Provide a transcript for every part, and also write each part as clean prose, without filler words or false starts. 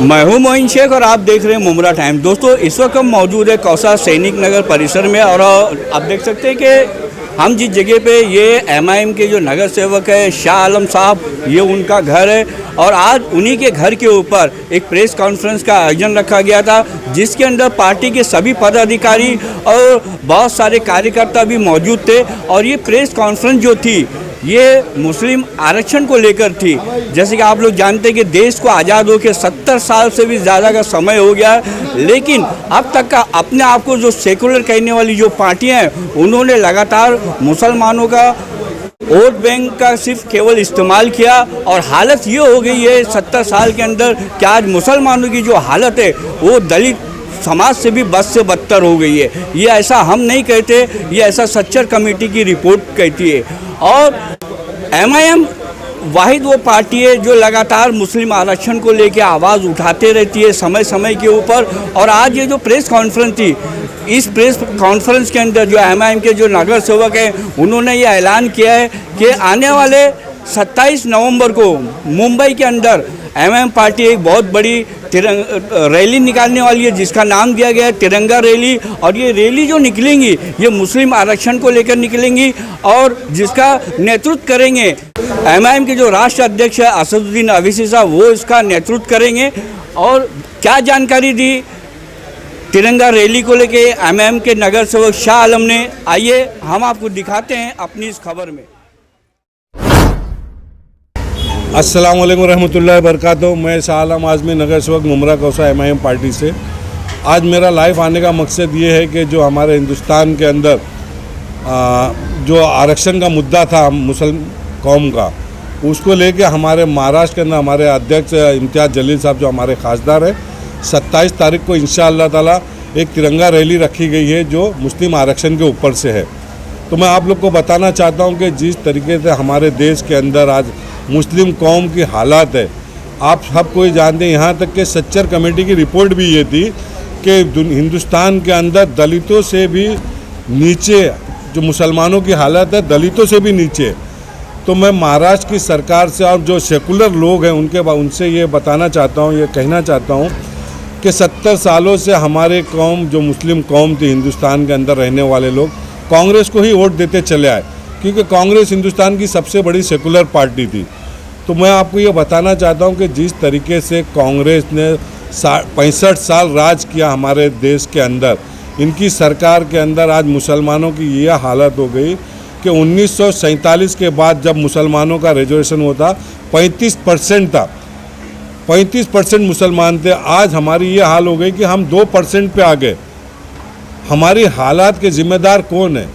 मैं हूं मोइन शेख और आप देख रहे हैं मुमरा टाइम। दोस्तों, इस वक्त हम मौजूद है कौसा सैनिक नगर परिसर में और आप देख सकते हैं कि हम जिस जगह पे ये एमआईएम के जो नगर सेवक है शाह आलम साहब, ये उनका घर है और आज उन्हीं के घर के ऊपर एक प्रेस कॉन्फ्रेंस का आयोजन रखा गया था, जिसके अंदर पार्टी के सभी पदाधिकारी और बहुत सारे कार्यकर्ता भी मौजूद थे। और ये प्रेस कॉन्फ्रेंस जो थी ये मुस्लिम आरक्षण को लेकर थी। जैसे कि आप लोग जानते हैं कि देश को आज़ाद होकर 70 साल से भी ज़्यादा का समय हो गया, लेकिन अब तक का अपने आप को जो सेकुलर कहने वाली जो पार्टियां हैं, उन्होंने लगातार मुसलमानों का वोट बैंक का सिर्फ केवल इस्तेमाल किया। और हालत ये हो गई है 70 साल के अंदर कि आज मुसलमानों की जो हालत है वो दलित समाज से भी बद से बदतर हो गई है। ये ऐसा हम नहीं कहते, ये ऐसा सच्चर कमेटी की रिपोर्ट कहती है। और एमआईएम वाहिद वो पार्टी है जो लगातार मुस्लिम आरक्षण को लेकर आवाज़ उठाते रहती है समय समय के ऊपर। और आज ये जो प्रेस कॉन्फ्रेंस थी, इस प्रेस कॉन्फ्रेंस के अंदर जो एमआईएम के जो नगर सेवक हैं, उन्होंने ये ऐलान किया है कि आने वाले 27 नवंबर को मुंबई के अंदर एमआईएम पार्टी एक बहुत बड़ी रैली निकालने वाली है, जिसका नाम दिया गया है तिरंगा रैली। और ये रैली जो निकलेंगी ये मुस्लिम आरक्षण को लेकर निकलेंगी और जिसका नेतृत्व करेंगे एमआईएम के जो राष्ट्रीय अध्यक्ष है असदुद्दीन अवैसी साहब, वो इसका नेतृत्व करेंगे। और क्या जानकारी दी तिरंगा रैली को लेके एमआईएम के नगर सेवक शाह आलम ने, आइए हम आपको दिखाते हैं अपनी इस खबर में। अस्सलाम वालेकुम रहमतुल्लाहि बरकातहू। मैं शाह आलम आज़मी नगर सेवक मुमरा कौसा एमआईएम पार्टी से। आज मेरा लाइव आने का मकसद ये है कि जो हमारे हिंदुस्तान के अंदर जो आरक्षण का मुद्दा था मुस्लिम कौम का, उसको लेके हमारे महाराष्ट्र के अंदर हमारे अध्यक्ष इम्तियाज़ जलील साहब जो हमारे खासदार है, 27 तारीख को इंशाअल्लाह ताला एक तिरंगा रैली रखी गई है जो मुस्लिम आरक्षण के ऊपर से है। तो मैं आप लोग को बताना चाहता हूँ कि जिस तरीके से हमारे देश के अंदर आज मुस्लिम कौम की हालात है, आप सब कोई जानते हैं। यहाँ तक कि सच्चर कमेटी की रिपोर्ट भी ये थी कि हिंदुस्तान के अंदर दलितों से भी नीचे जो मुसलमानों की हालत है, दलितों से भी नीचे। तो मैं महाराष्ट्र की सरकार से और जो सेकुलर लोग हैं उनसे ये बताना चाहता हूँ, ये कहना चाहता हूँ कि 70 सालों से हमारे कौम जो मुस्लिम कौम थी हिंदुस्तान के अंदर रहने वाले लोग कांग्रेस को ही वोट देते चले आए, क्योंकि कांग्रेस हिंदुस्तान की सबसे बड़ी सेकुलर पार्टी थी। तो मैं आपको ये बताना चाहता हूँ कि जिस तरीके से कांग्रेस ने 65 साल राज किया हमारे देश के अंदर, इनकी सरकार के अंदर आज मुसलमानों की ये हालत हो गई कि 1947 के बाद जब मुसलमानों का रिजर्वेशन होता 35% था, 35% मुसलमान थे। आज हमारी ये हाल हो गई कि हम 2% पे आ गए। हमारी हालात के ज़िम्मेदार कौन है?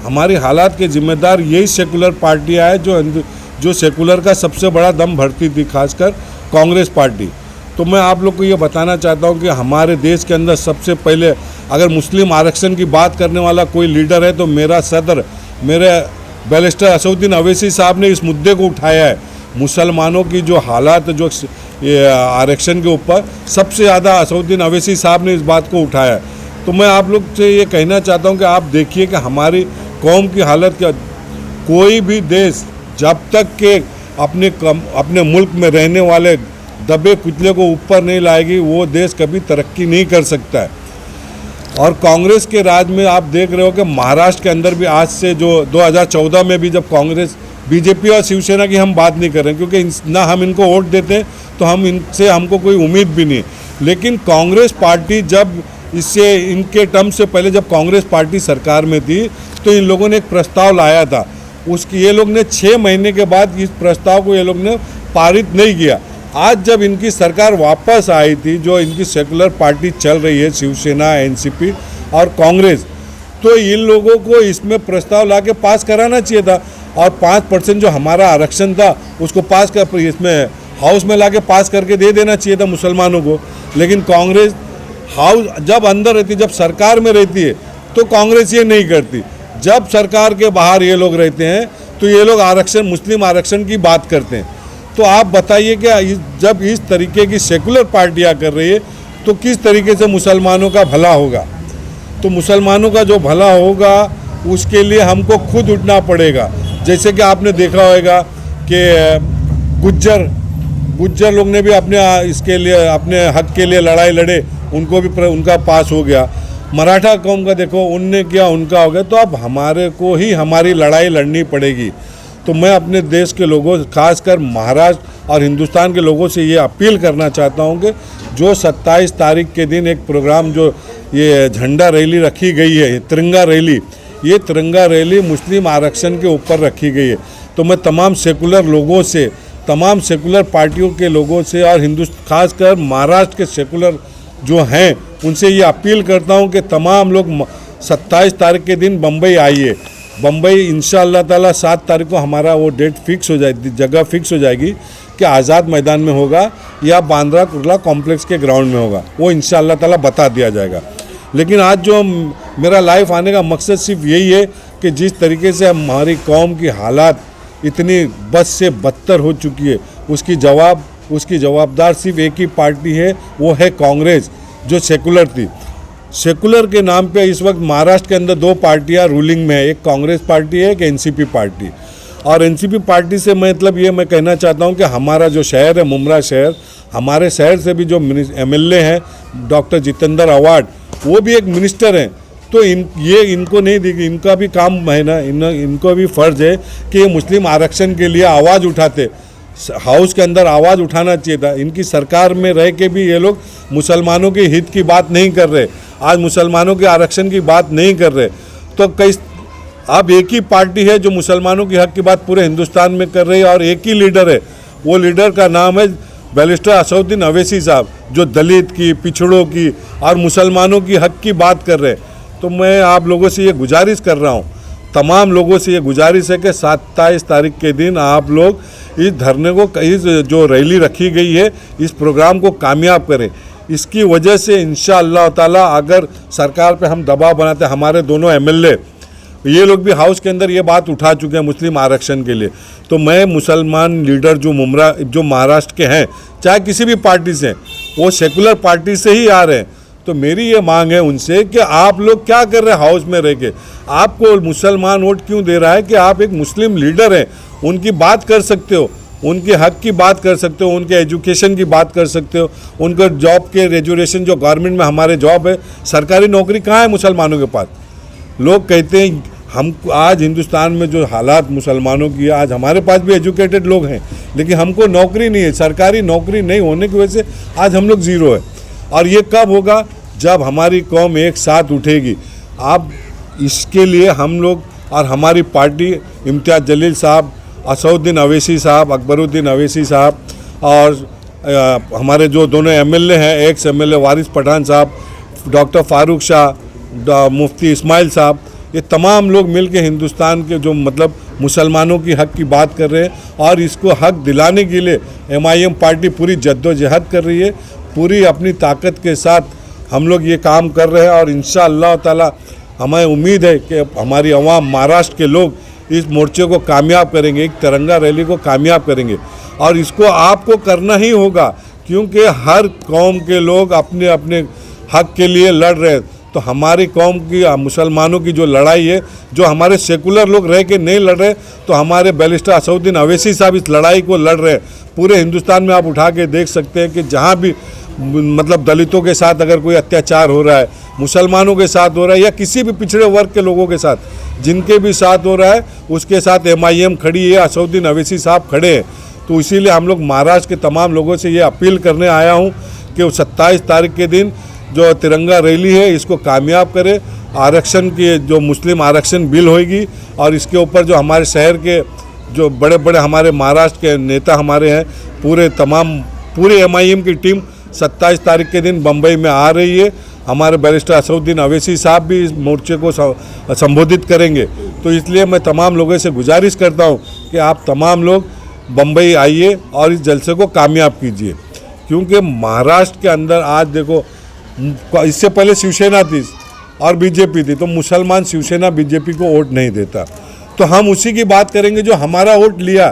हमारी हालात के ज़िम्मेदार यही सेकुलर पार्टियाँ हैं जो सेकुलर का सबसे बड़ा दम भरती थी, खासकर कांग्रेस पार्टी। तो मैं आप लोग को ये बताना चाहता हूँ कि हमारे देश के अंदर सबसे पहले अगर मुस्लिम आरक्षण की बात करने वाला कोई लीडर है तो मेरा सदर, मेरे बैरिस्टर असदुद्दीन अवैसी साहब ने इस मुद्दे को उठाया है। मुसलमानों की जो हालात जो ये आरक्षण के ऊपर सबसे ज़्यादा असदुद्दीन अवैसी साहब ने इस बात को उठाया है। तो मैं आप लोग से ये कहना चाहता हूँ कि आप देखिए कि हमारी कौम की हालत क्या, कोई भी देश जब तक के अपने मुल्क में रहने वाले दबे कुचले को ऊपर नहीं लाएगी, वो देश कभी तरक्की नहीं कर सकता है। और कांग्रेस के राज में आप देख रहे हो कि महाराष्ट्र के अंदर भी आज से जो 2014 में भी जब कांग्रेस, बीजेपी और शिवसेना की हम बात नहीं कर रहे हैं क्योंकि ना हम इनको वोट देते हैं तो हमको कोई उम्मीद भी नहीं, लेकिन कांग्रेस पार्टी जब इससे इनके टर्म से पहले जब कांग्रेस पार्टी सरकार में थी तो इन लोगों ने एक प्रस्ताव लाया था। उसकी ये लोग ने 6 महीने के बाद इस प्रस्ताव को ये लोग ने पारित नहीं किया। आज जब इनकी सरकार वापस आई थी, जो इनकी सेकुलर पार्टी चल रही है शिवसेना, एनसीपी और कांग्रेस, तो इन लोगों को इसमें प्रस्ताव ला के पास कराना चाहिए था और 5% जो हमारा आरक्षण था उसको पास कर इसमें हाउस में ला के पास करके दे देना चाहिए था मुसलमानों को। लेकिन कांग्रेस हाउस जब अंदर रहती, जब सरकार में रहती है तो कांग्रेस ये नहीं करती। जब सरकार के बाहर ये लोग रहते हैं तो ये लोग आरक्षण, मुस्लिम आरक्षण की बात करते हैं। तो आप बताइए कि जब इस तरीके की सेकुलर पार्टियां कर रही है तो किस तरीके से मुसलमानों का भला होगा? तो मुसलमानों का जो भला होगा उसके लिए हमको खुद उठना पड़ेगा। जैसे कि आपने देखा होगा कि गुज्जर लोग ने भी अपने इसके लिए अपने हक के लिए लड़ाई लड़े, उनको भी उनका पास हो गया। मराठा कौम का देखो, उनने किया, उनका हो गया। तो अब हमारे को ही हमारी लड़ाई लड़नी पड़ेगी। तो मैं अपने देश के लोगों, खासकर महाराष्ट्र और हिंदुस्तान के लोगों से ये अपील करना चाहता हूँ कि जो 27 तारीख के दिन एक प्रोग्राम, जो ये झंडा रैली रखी गई है, तिरंगा रैली, ये तिरंगा रैली मुस्लिम आरक्षण के ऊपर रखी गई है। तो मैं तमाम सेकुलर लोगों से, तमाम सेकुलर पार्टियों के लोगों से और खासकर महाराष्ट्र के सेकुलर जो हैं उनसे ये अपील करता हूँ कि तमाम लोग 27 तारीख के दिन बम्बई आइए। बम्बई इंशाअल्लाह ताला 7 तारीख को हमारा वो डेट फिक्स हो जाएगी, जगह फिक्स हो जाएगी कि आज़ाद मैदान में होगा या बांद्रा कुर्ला कॉम्प्लेक्स के ग्राउंड में होगा, वो इंशाअल्लाह ताला बता दिया जाएगा। लेकिन आज जो मेरा लाइव आने का मकसद सिर्फ यही है कि जिस तरीके से हमारी कौम की हालात इतनी बद से बदतर हो चुकी है, उसकी जवाबदार सिर्फ एक ही पार्टी है, वो है कांग्रेस, जो सेकुलर थी। सेकुलर के नाम पे इस वक्त महाराष्ट्र के अंदर 2 पार्टियां रूलिंग में है, एक कांग्रेस पार्टी है, एक एनसीपी पार्टी। और एनसीपी पार्टी से मतलब ये मैं कहना चाहता हूँ कि हमारा जो शहर है मुमरा शहर, हमारे शहर से भी जो एमएलए हैं डॉक्टर जितेंद्र आव्हाड, वो भी एक मिनिस्टर हैं। तो इनको नहीं दी, इनका भी काम है ना, इनको भी फ़र्ज़ है कि ये मुस्लिम आरक्षण के लिए आवाज़ उठाते, हाउस के अंदर आवाज़ उठाना चाहिए था। इनकी सरकार में रह के भी ये लोग मुसलमानों के हित की बात नहीं कर रहे, आज मुसलमानों के आरक्षण की बात नहीं कर रहे। तो अब एक ही पार्टी है जो मुसलमानों के हक की बात पूरे हिंदुस्तान में कर रही है और एक ही लीडर है, वो लीडर का नाम है बैरिस्टर असदुद्दीन अवैसी साहब, जो दलित की, पिछड़ों की और मुसलमानों की हक की बात कर रहे हैं। तो मैं आप लोगों से ये गुजारिश कर रहा हूँ, तमाम लोगों से ये गुजारिश है कि 27 तारीख के दिन आप लोग इस धरने को, इस जो रैली रखी गई है, इस प्रोग्राम को कामयाब करें। इसकी वजह से इंशाअल्लाह ताला अगर सरकार पे हम दबाव बनाते, हमारे दोनों एमएलए ये लोग भी हाउस के अंदर ये बात उठा चुके हैं मुस्लिम आरक्षण के लिए, तो मैं मुसलमान लीडर जो महाराष्ट्र के हैं, चाहे किसी भी पार्टी से, वो सेकुलर पार्टी से ही आ रहे हैं, तो मेरी ये मांग है उनसे कि आप लोग क्या कर रहे हैं हाउस में रह के, आपको मुसलमान वोट क्यों दे रहा है कि आप एक मुस्लिम लीडर हैं, उनकी बात कर सकते हो, उनके हक की बात कर सकते हो, उनके एजुकेशन की बात कर सकते हो, उनका जॉब के रेजुलेशन, जो गवर्नमेंट में हमारे जॉब है, सरकारी नौकरी कहाँ है मुसलमानों के पास। लोग कहते हैं हम आज हिंदुस्तान में जो हालात मुसलमानों की है, आज हमारे पास भी एजुकेटेड लोग हैं, लेकिन हमको नौकरी नहीं है, सरकारी नौकरी नहीं होने की वजह से आज हम लोग ज़ीरो है। और ये कब होगा, जब हमारी कौम एक साथ उठेगी। आप इसके लिए हम लोग और हमारी पार्टी, इम्तियाज़ जलील साहब, असदुद्दीन अवैसी साहब, अकबरुद्दीन अवैसी साहब और हमारे जो दोनों एमएलए हैं, एक्स एमएलए वारिस पठान साहब, डॉक्टर फारूक शाह, मुफ्ती इस्माइल साहब, ये तमाम लोग मिलकर हिंदुस्तान के जो मतलब मुसलमानों की हक की बात कर रहे हैं और इसको हक दिलाने के लिए एमआईएम पार्टी पूरी जद्दोजहद कर रही है। पूरी अपनी ताकत के साथ हम लोग ये काम कर रहे हैं और इंशाअल्लाह ताला हमें उम्मीद है कि हमारी अवाम, महाराष्ट्र के लोग इस मोर्चे को कामयाब करेंगे, एक तिरंगा रैली को कामयाब करेंगे। और इसको आपको करना ही होगा, क्योंकि हर कौम के लोग अपने अपने हक के लिए लड़ रहे हैं। तो हमारी कौम की, मुसलमानों की जो लड़ाई है, जो हमारे सेकुलर लोग रह के नहीं लड़ रहे, तो हमारे बैरिस्टर असदुद्दीन अवैसी साहब इस लड़ाई को लड़ रहे हैं। पूरे हिंदुस्तान में आप उठा के देख सकते हैं कि जहाँ भी मतलब दलितों के साथ अगर कोई अत्याचार हो रहा है, मुसलमानों के साथ हो रहा है या किसी भी पिछड़े वर्ग के लोगों के साथ, जिनके भी साथ हो रहा है, उसके साथ एमआईएम खड़ी है, असदुद्दीन अवैसी साहब खड़े हैं। तो इसीलिए हम लोग महाराष्ट्र के तमाम लोगों से ये अपील करने आया हूँ कि 27 तारीख के दिन जो तिरंगा रैली है, इसको कामयाब करें। आरक्षण की जो मुस्लिम आरक्षण बिल होगी और इसके ऊपर जो हमारे शहर के जो बड़े बड़े हमारे महाराष्ट्र के नेता हमारे हैं, पूरे एमआईएम की टीम 27 तारीख के दिन बम्बई में आ रही है। हमारे बैरिस्टर असदुद्दीन अवैसी साहब भी इस मोर्चे को संबोधित करेंगे। तो इसलिए मैं तमाम लोगों से गुजारिश करता हूं कि आप तमाम लोग बम्बई आइए और इस जलसे को कामयाब कीजिए, क्योंकि महाराष्ट्र के अंदर आज देखो, इससे पहले शिवसेना थी और बीजेपी थी, तो मुसलमान शिवसेना बीजेपी को वोट नहीं देता। तो हम उसी की बात करेंगे जो हमारा वोट लिया।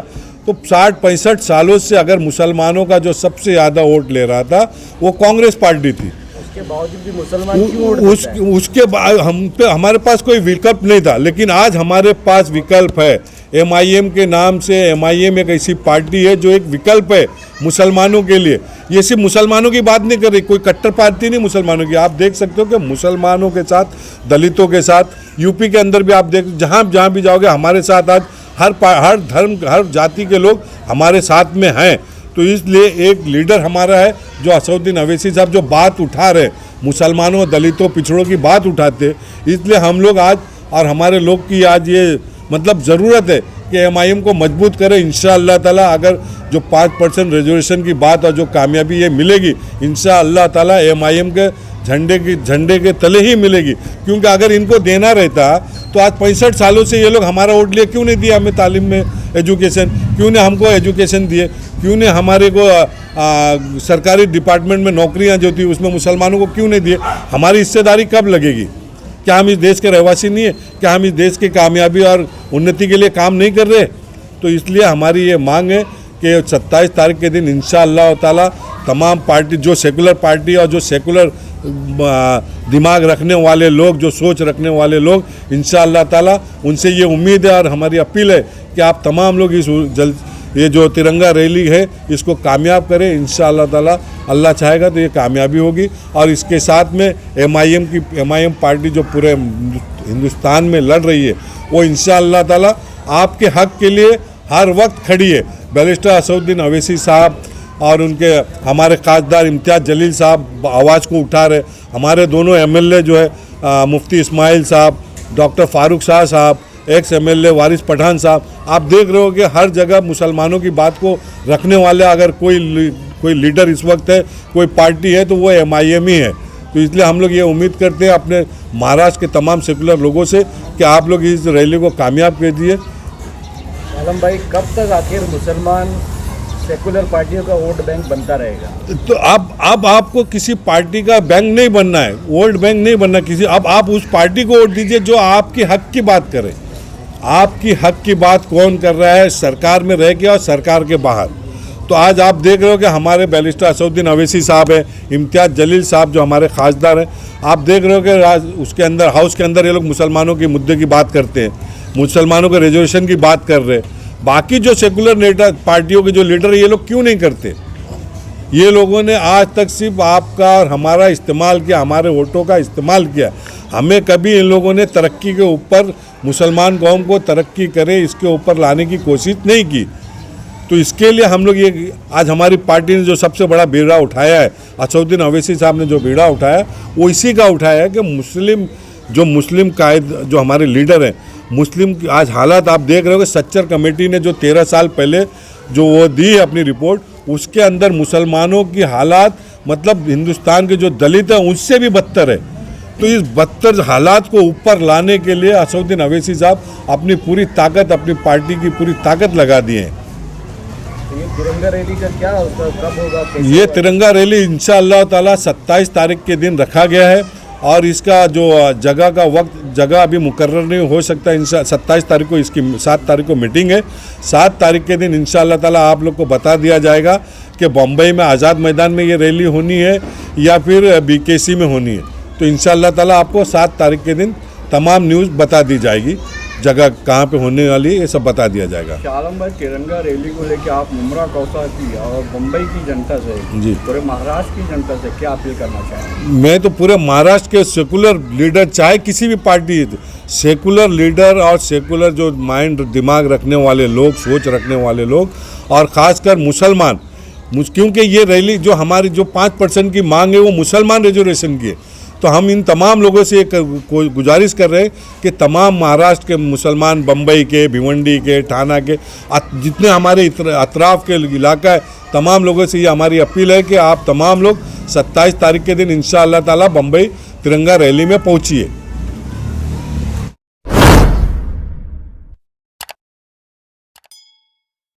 तो 60-65 सालों से अगर मुसलमानों का जो सबसे ज़्यादा वोट ले रहा था वो कांग्रेस पार्टी थी, उसके बावजूद भी मुसलमान क्यों वोट देता है? उसके बाद हमारे पास कोई विकल्प नहीं था, लेकिन आज हमारे पास विकल्प है। MIM के नाम से MIM एक ऐसी पार्टी है जो एक विकल्प है मुसलमानों के लिए। ये सिर्फ मुसलमानों की बात नहीं कर रही, कोई कट्टर पार्टी नहीं मुसलमानों की। आप देख सकते हो कि मुसलमानों के साथ, दलितों के साथ, यूपी के अंदर भी आप देख, जहाँ भी जाओगे हमारे साथ आज हर धर्म, हर जाति के लोग हमारे साथ में हैं। तो इसलिए एक लीडर हमारा है जो असदुद्दीन अवैसी साहब, जो बात उठा रहे मुसलमानों, दलितों, पिछड़ों की बात उठाते, इसलिए हम लोग आज और हमारे लोग की आज ये मतलब ज़रूरत है कि MIM को मजबूत करें। इंशाअल्लाह ताला अगर जो 5% रिजर्वेशन की बात और जो कामयाबी ये मिलेगी, इंशाअल्लाह ताला MIM के झंडे के तले ही मिलेगी। क्योंकि अगर इनको देना रहता तो आज 65 सालों से ये लोग हमारा वोट लिए क्यों नहीं दिया हमें तालीम में, एजुकेशन क्यों नहीं हमको एजुकेशन दिए, क्यों नहीं हमारे को सरकारी डिपार्टमेंट में नौकरियां जो थी उसमें मुसलमानों को क्यों नहीं दिए। हमारी हिस्सेदारी कब लगेगी? क्या हम इस देश के रहवासी नहीं है? क्या हम इस देश की कामयाबी और उन्नति के लिए काम नहीं कर रहे? तो इसलिए हमारी ये मांग है कि 27 तारीख के दिन इंशाअल्लाह ताला तमाम पार्टी, जो सेकुलर पार्टी और जो सेकुलर दिमाग रखने वाले लोग, जो सोच रखने वाले लोग, इंशाअल्लाह ताला उनसे ये उम्मीद है और हमारी अपील है कि आप तमाम लोग इस ये जो तिरंगा रैली है इसको कामयाब करें। इंशाअल्लाह ताला अल्लाह चाहेगा तो ये कामयाबी होगी। और इसके साथ में MIM पार्टी जो पूरे हिंदुस्तान में लड़ रही है वो इंशाअल्लाह ताला आपके हक के लिए हर वक्त खड़ी है। बैरिस्टर असदुद्दीन अवैसी साहब और उनके हमारे खासदार इम्तियाज़ जलील साहब आवाज़ को उठा रहे। हमारे दोनों MLA जो है मुफ्ती इस्माइल साहब, डॉक्टर फारूक शाह साहब, एक्स MLA वारिस पठान साहब, आप देख रहे हो कि हर जगह मुसलमानों की बात को रखने वाले अगर कोई लीडर इस वक्त है, कोई पार्टी है तो वो MIM ही है। तो इसलिए हम लोग ये उम्मीद करते हैं अपने महाराष्ट्र के तमाम सेकुलर लोगों से कि आप लोग इस रैली को कामयाब कीजिए। आलम भाई, कब तक आखिर मुसलमान सेकुलर पार्टियों का वोट बैंक बनता रहेगा? तो अब आपको किसी पार्टी का बैंक नहीं बनना है, वोट बैंक नहीं बनना किसी। अब आप उस पार्टी को वोट दीजिए जो आपके हक की बात करे। आपकी हक की बात कौन कर रहा है, सरकार में रह के और सरकार के बाहर। तो आज आप देख रहे हो कि हमारे बैरिस्टर असदुद्दीन अवैसी साहब हैं, इम्तियाज़ जलील साहब जो हमारे खासदार हैं, आप देख रहे हो कि उसके अंदर, हाउस के अंदर ये लोग मुसलमानों के मुद्दे की बात करते हैं, मुसलमानों के रिजर्वेशन की बात कर रहे हैं। बाकी जो सेकुलर नेता पार्टियों के जो लीडर ये लोग क्यों नहीं करते? ये लोगों ने आज तक सिर्फ आपका और हमारा इस्तेमाल किया, हमारे वोटों का इस्तेमाल किया। हमें कभी इन लोगों ने तरक्की के ऊपर, मुसलमान कौम को तरक्की करे इसके ऊपर लाने की कोशिश नहीं की। तो इसके लिए हम लोग ये आज हमारी पार्टी ने जो सबसे बड़ा बीड़ा उठाया है, असदुद्दीन अवैसी साहब ने जो बीड़ा उठाया वो इसी का उठाया है कि मुस्लिम कायद जो हमारे लीडर हैं, मुस्लिम आज हालात आप देख रहे हो कि सच्चर कमेटी ने जो 13 साल पहले जो वो दी है अपनी रिपोर्ट, उसके अंदर मुसलमानों की हालात मतलब हिंदुस्तान के जो दलित हैं उससे भी बदतर है। तो इस बदतर हालात को ऊपर लाने के लिए असदुद्दीन अवैसी साहब अपनी पूरी ताकत, अपनी पार्टी की पूरी ताकत लगा दिए हैं। ये तिरंगा रैली का क्या कब होगा? ये तिरंगा रैली इंशाअल्लाह ताला 27 तारीख के दिन रखा गया है और इसका जो जगह अभी मुकर्रर नहीं हो सकता। 27 तारीख को इसकी 7 तारीख को मीटिंग है। 7 तारीख के दिन इंशाअल्लाह ताला आप लोग को बता दिया जाएगा कि बम्बई में आज़ाद मैदान में ये रैली होनी है या फिर BKC में होनी है। तो इंशाअल्लाह ताला आपको 7 तारीख के दिन तमाम न्यूज़ बता दी जाएगी, जगह कहाँ पे होने वाली है ये सब बता दिया जाएगा। आलम भाई, तिरंगा रैली को लेकर आप मुमरा कौसा की और मुंबई की जनता से, जी, पूरे महाराष्ट्र की जनता से क्या अपील करना चाहेंगे? मैं तो पूरे महाराष्ट्र के सेकुलर लीडर, चाहे किसी भी पार्टी, सेकुलर लीडर और सेकुलर जो माइंड दिमाग रखने वाले लोग, सोच रखने वाले लोग और ख़ासकर मुसलमान, क्योंकि ये रैली जो हमारी जो 5% की मांग है वो मुसलमान रिजर्वेशन की है। तो हम इन तमाम लोगों से एक गुजारिश कर रहे हैं कि तमाम महाराष्ट्र के मुसलमान, बम्बई के, भिवंडी के, ठाणा के, जितने हमारे अतराफ़ के इलाका है, तमाम लोगों से ये हमारी अपील है कि आप तमाम लोग 27 तारीख के दिन इंशाअल्लाह ताला बम्बई तिरंगा रैली में पहुँचिए।